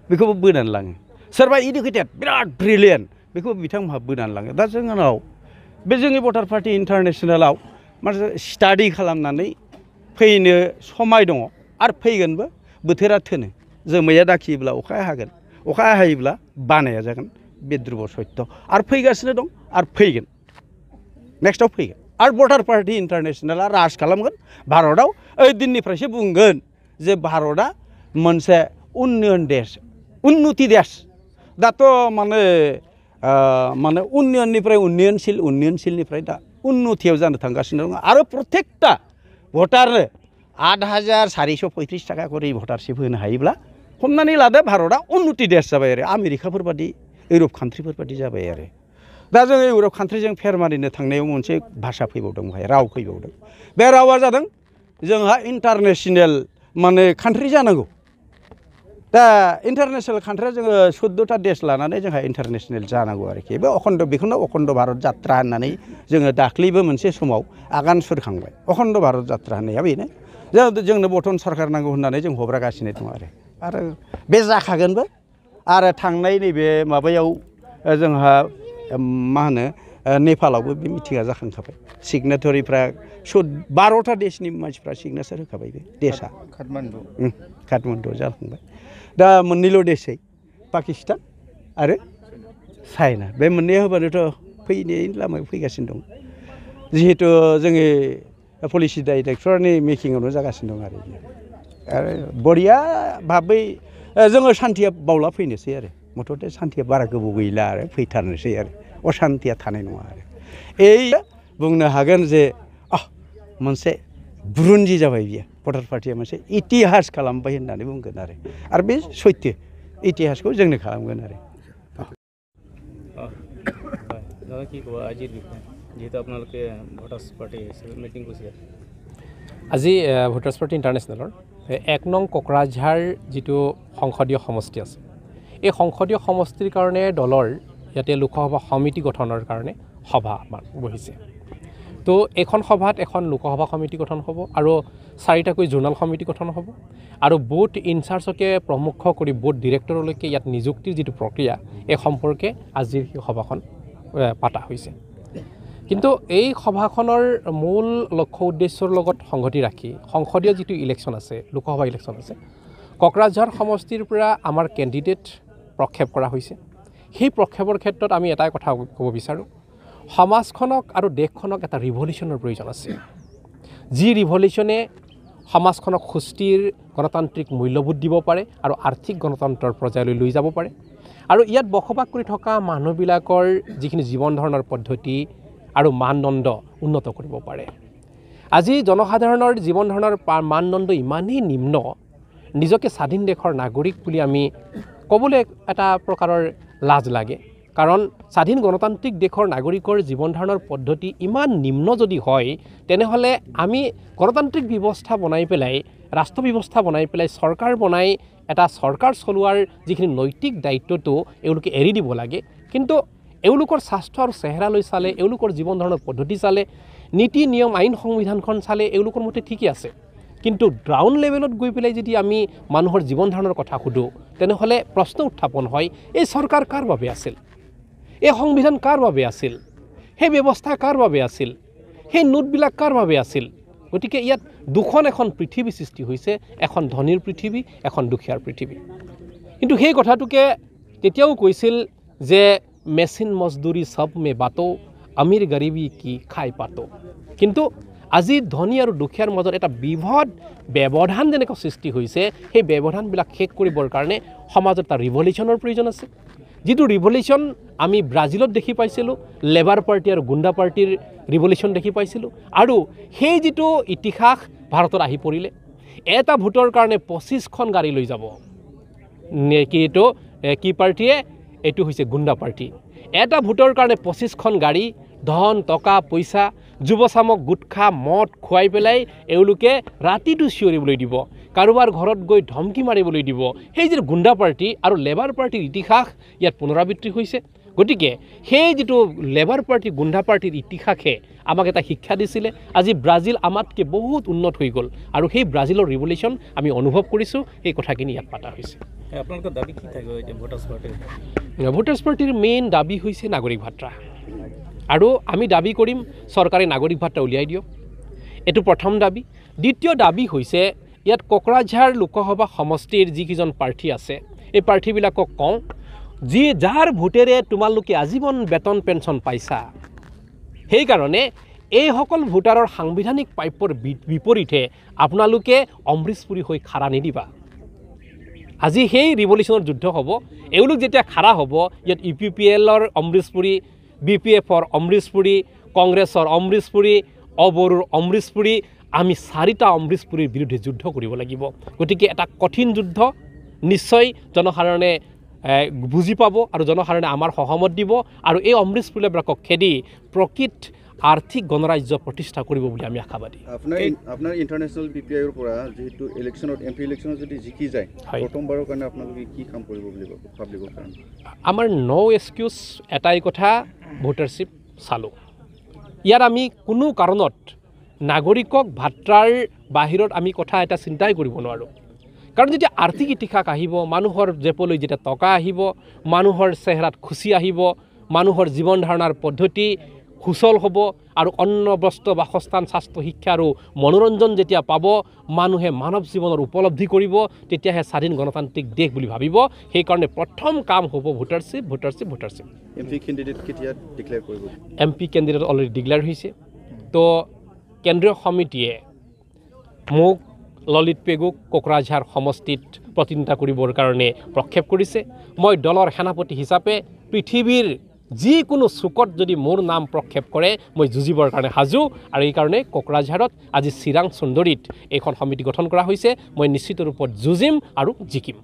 बेखौबो बोनानै लाङो सोरबा इडुकेटेड बिराद ब्रिलियेन्ट बेखौ बिथांमोनहा बोनानै लाङो दा जोंनाव बे जोंनि भटार पार्टि इन्टारनेसनेलाव माने स्टाडि खालामनानै फैनो समाय दङ आरो फैगोनबो बोथोरा थोनो जोमैया दाखियोब्ला अखाया हागोन अखाया हायोब्ला बानाया जागोन बे ध्रुब सत्य आरो फैगासिनो दं आरो फैगोन नेक्स्टआव फैगोन आरो भटार पार्टि इन्टारनेसनेला राज खालामगोन भारतआव ओइ दिननिफ्रायसो बुंगोन जे भारतआ मोनसे उन्नयन देश उन्नति देश दाथ' माने माने उन्नयननिफ्राय उन्नयनशीलनिफ्राय दा उन्नतियाव जानो थांगासिनो दं आरो प्रत्येकटा भटारनो 8,435 टाका करि भटारशिप होनो हायोब्ला हमनानै लादो भारतआ उन्नति देश जाबाय आरो आमेरिकाफोर बादि इउरप कान्ट्रिफोर बादि जाबाय आरो दा जों इउरप कान्ट्रिजों फेर मारिनो थांनायाव मोनसे भाषा फैबावदों बेहाय राव फैबावदों बे रावा जादों जोंहा इन्टारनेसनेल माने कान्ट्रि जानांगौ दा इन्टारनेसनेल कान्ट्रिया जोङो 14टा देश लानानै जोंहा इन्टारनेसनेल जानांगौ आरोखि बे बेखौनो अखण्ड भारत जात्रा होननानै जोङो दाख्लैबो मोनसे समाव आगान सुरखांबाय अखण्ड भारत जात्रा होननाया बेनो जोंनो बटन सरकार नांगौ होननानै जों हब्रागासिनो दं आरो बे जाखागोनबो आरो थांनाय नैबे माबायाव जोंहा मा होनो नेपालावबो बे मिटिङा जाखांखाबाय सिगनेटरिफ्रा 12टा देशनि मानसिफ्रा सिगनेचार होखाबाय बे देशा काठमान्डुआव जाखांबाय दा मोननैल' देशै पाकिस्तान आरो चाइना बे मोननैया होबानोथ' फैनायनि लामायाव फैगासिनो दं जिहेतु जोंनि पलिसि डाइरेक्टरनि मेकिंआवनो जागासिनो दं आरो बरिया भाबै जोङो सान्थिया बावला फैनोसै आरो मथथे सान्थिया बारा गोबाव गैला आरो फैथारनोसै आरो असान्थिया थानाय नङा आरो बुंनो हागोन जे मोनसे बुरुन्जि जाबाय बियो भटार पार्टिया मोनसे इतिहास खालामबाय होननानै बुंगोन आरो बे सैथो इतिहासखौ जोंनो खालामगोन आरो দাদা কি ক'ব আজিৰ বিষয়ে যেহেতু আপোনালোকে ভোটাৰ্ছ পাৰ্টি মিটিং কৰিছে আজি ভোটাৰ্ছ পাৰ্টি ইণ্টাৰনেশ্যনেলৰ 1 নং কোকৰাঝাৰ যিটো সংসদীয় সমষ্টি আছে এই সংসদীয় সমষ্টিৰ কাৰণে দলৰ ইয়াতে লোকসভা সমিতি গঠনৰ কাৰণে সভা বহিছে তো এখন সভাত এখন লোকসভা সমিতি গঠন হ'ব আৰু 4টাকৈ জোনাল সমিতি গঠন হ'ব আৰু বুথ ইনচাৰ্জকে প্ৰমুখ কৰি বুথ ডিৰেক্টৰলৈকে ইয়াত নিযুক্তিৰ যিটো প্ৰক্ৰিয়া এই সম্পৰ্কে আজিৰ সভাখন পাতা হৈছে কিন্তু এই সভাখনৰ মূল লক্ষ্য উদ্দেশ্যৰ লগত সংগতি ৰাখি সংসদীয় যিটো ইলেকশ্যন আছে লোকসভা ইলেকশ্যন আছে কোকৰাঝাৰ সমষ্টিৰ পৰা আমাৰ কেণ্ডিডেট প্ৰক্ষেপ কৰা হৈছে সেই প্ৰক্ষেপৰ ক্ষেত্ৰত আমি এটাই কথা ক'ব বিচাৰোঁ সমাজখনক আৰু দেশখনক এটা ৰিভলিউচনৰ প্ৰয়োজন আছে যি ৰিভলিউচনে সমাজখনক সুস্থিৰ গণতান্ত্ৰিক মূল্যবোধ দিব পাৰে আৰু আৰ্থিক গণতন্ত্ৰৰ পৰ্যায়লৈ লৈ যাব পাৰে আৰু ইয়াত বসবাস কৰি থকা মানুহবিলাকৰ যিখিনি জীৱন ধাৰণৰ পদ্ধতি আৰু মানদণ্ড উন্নত কৰিব পাৰে আজি জনসাধাৰণৰ জীৱন ধাৰণৰ মানদণ্ড ইমানেই নিম্ন নিজকে স্বাধীন দেশৰ নাগৰিক বুলি আমি ক'বলৈ এটা প্ৰকাৰৰ লাজ লাগে কাৰণ স্বাধীন গণতান্ত্ৰিক দেশৰ নাগৰিকৰ জীৱন ধাৰণৰ পদ্ধতি ইমান নিম্ন যদি হয় তেনেহলে আমি গণতান্ত্ৰিক ব্যৱস্থা বনাই পেলাই ৰাষ্ট্ৰ ব্যৱস্থা বনাই পেলাই চৰকাৰ বনাই এটা চৰকাৰ চলোৱাৰ যিখিনি নৈতিক দায়িত্বটো এওঁলোকে এৰি দিব লাগে কিন্তু এওঁলোকৰ স্বাস্থ্য আৰু চেহেৰালৈ চালে এওঁলোকৰ জীৱন ধাৰণৰ পদ্ধতি চালে নীতি নিয়ম আইন সংবিধানখন চালে এওঁলোকৰ মতে ঠিকই আছে কিন্তু গ্ৰাউণ্ড লেভেলত গৈ পেলাই যদি আমি মানুহৰ জীৱন ধাৰণৰ কথা সুধো তেনেহলে প্ৰশ্ন উত্থাপন হয় এই চৰকাৰ কাৰ বাবে আছিল এই সংবিধান কাৰ বাবে আছিল সেই ব্যৱস্থা কাৰ বাবে আছিল সেই নোটবিলাক কাৰ বাবে আছিল গতিকে ইয়াত দুখন এখন পৃথিৱী সৃষ্টি হৈছে এখন ধনীৰ পৃথিৱী এখন দুখীয়াৰ পৃথিৱী কিন্তু সেই কথাটোকে তেতিয়াও কৈছিল যে মেচিন মজদুৰি সব মে বাতো আমিৰ গৰিবী কি খাই পাতো কিন্তু আজি ধনী আৰু দুখীয়াৰ মাজত এটা বিভদ ব্যৱধান যেনেকৈ সৃষ্টি হৈছে সেই ব্যৱধানবিলাক শেষ কৰিবৰ কাৰণে সমাজত এটা ৰিভলিউচনৰ প্ৰয়োজন আছে যিটো ৰিভলিউচন আমি ব্ৰাজিলত দেখি পাইছিলোঁ লেবাৰ পাৰ্টি আৰু গুণ্ডা পাৰ্টিৰ ৰিভলিউচন দেখি পাইছিলোঁ আৰু সেই যিটো ইতিহাস ভাৰতত আহি পৰিলে এটা ভোটৰ কাৰণে 25খন গাড়ী লৈ যাব কি পাৰ্টিয়ে এইটো হৈছে গুণ্ডা পাৰ্টি এটা ভোটৰ কাৰণে 25খন গাড়ী ধন টকা পইচা যুৱচামক গুটখা মদ খুৱাই পেলাই এওঁলোকে ৰাতিটো চিঞৰিবলৈ দিব কাৰোবাৰ ঘৰত গৈ ধমকি মাৰিবলৈ দিব সেই যে গুণ্ডা পাৰ্টি আৰু লেবাৰ পাৰ্টিৰ ইতিহাস ইয়াত পুনৰাবৃত্তি হৈছে গতিকে সেই যিটো লেবাৰ পাৰ্টি গুণ্ডা পাৰ্টিৰ ইতিহাসে আমাক এটা শিক্ষা দিছিলে আজি ব্ৰাজিল আমাতকৈ বহুত উন্নত হৈ গ'ল আৰু সেই ব্ৰাজিলৰ ৰিভলিউশ্যন আমি অনুভৱ কৰিছোঁ এই কথাখিনি ইয়াত পতা হৈছে আপোনালোকৰ দাবী কি থাকিব এতিয়া ভোটাৰ্ছ পাৰ্টিৰ ভোটাৰ্ছ পাৰ্টিৰ মেইন দাবী হৈছে নাগৰিক ভাত্ৰা আৰু আমি দাবী কৰিম চৰকাৰে নাগৰিক ভাত্ৰা উলিয়াই দিয়ক এইটো প্ৰথম দাবী দ্বিতীয় দাবী হৈছে ইয়াত কোকৰাঝাৰ লোকসভা সমষ্টিৰ যিকেইজন প্ৰাৰ্থী আছে এই প্ৰাৰ্থীবিলাকক কওঁ যাৰ ভোটেৰে তোমালোকে আজীৱন বেতন পেঞ্চন পাইছা সেইকাৰণে এইসকল ভোটাৰৰ সাংবিধানিক প্ৰাপ্যৰ বিপৰীতে আপোনালোকে অমৃতপুৰী হৈ খাৰা নিদিবা আজি সেই ৰিভলিউশ্যনৰ যুদ্ধ হ'ব এওঁলোক যেতিয়া খাৰা হ'ব ইয়াত UPPLৰ অমৃতপুৰী BPFৰ অমৃতপুৰী কংগ্ৰেছৰ অমৃতপুৰী অবড়োৰ অমৃতপুৰী আমি 4টা অমৃতপুৰীৰ বিৰুদ্ধে যুদ্ধ কৰিব লাগিব গতিকে এটা কঠিন যুদ্ধ নিশ্চয় জনসাধাৰণে বুজি পাব আৰু জনসাধাৰণে আমাৰ সহমত দিব আৰু এই অমৃতপুৰীবিলাকক খেদি প্ৰকৃত আৰ্থিক গণৰাজ্য প্ৰতিষ্ঠা কৰিব বুলি আমি আশাবাদী আপোনাৰ ইণ্টাৰনেশ্যনেল BPIৰ পৰা যেহেতু ইলেকশ্যনত MP ইলেকশ্যনত যদি জিকি যায় প্ৰথমবাৰৰ কাৰণে আপোনালোকে কি কাম কৰিব বুলি পাব্লিকৰ কাৰণে আমাৰ নো এক্সকিউজ এটাই কথা ভোটাৰশ্বিপ চালোঁ ইয়াত আমি কোনো কাৰণত নাগৰিকক ভাত্ৰাৰ বাহিৰত আমি কথা এটা চিন্তাই কৰিব নোৱাৰোঁ কাৰণ যেতিয়া আৰ্থিক ইতিহাস আহিব মানুহৰ জেপলৈ যেতিয়া টকা আহিব মানুহৰ চেহেৰাত খুচি আহিব মানুহৰ জীৱন ধাৰণাৰ পদ্ধতি সুচল হ'ব আৰু অন্ন বস্ত্ৰ বাসস্থান স্বাস্থ্য শিক্ষা আৰু মনোৰঞ্জন যেতিয়া পাব মানুহে মানৱ জীৱনৰ উপলব্ধি কৰিব তেতিয়াহে স্বাধীন গণতান্ত্ৰিক দেশ বুলি ভাবিব সেইকাৰণে প্ৰথম কাম হ'ব ভোটাৰশ্বিপ MP কেণ্ডিডেট কেতিয়া ডিক্লেয়াৰ কৰিব MP কেণ্ডিডেট অলৰেডি ডিক্লেয়াৰ হৈছে তো কেন্দ্ৰীয় সমিতিয়ে মোক ললিত পেগুক কোকৰাঝাৰ সমষ্টিত প্ৰতিনিধিত্ব কৰিবৰ কাৰণে প্ৰক্ষেপ কৰিছে মই দলৰ সেনাপতি হিচাপে পৃথিৱীৰ যিকোনো চুকত যদি মোৰ নাম প্ৰক্ষেপ কৰে মই যুঁজিবৰ কাৰণে সাজু আৰু এই কাৰণে কোকৰাঝাৰত আজি চিৰাং সুন্দৰীত এইখন সমিতি গঠন কৰা হৈছে মই নিশ্চিত ৰূপত যুঁজিম আৰু জিকিম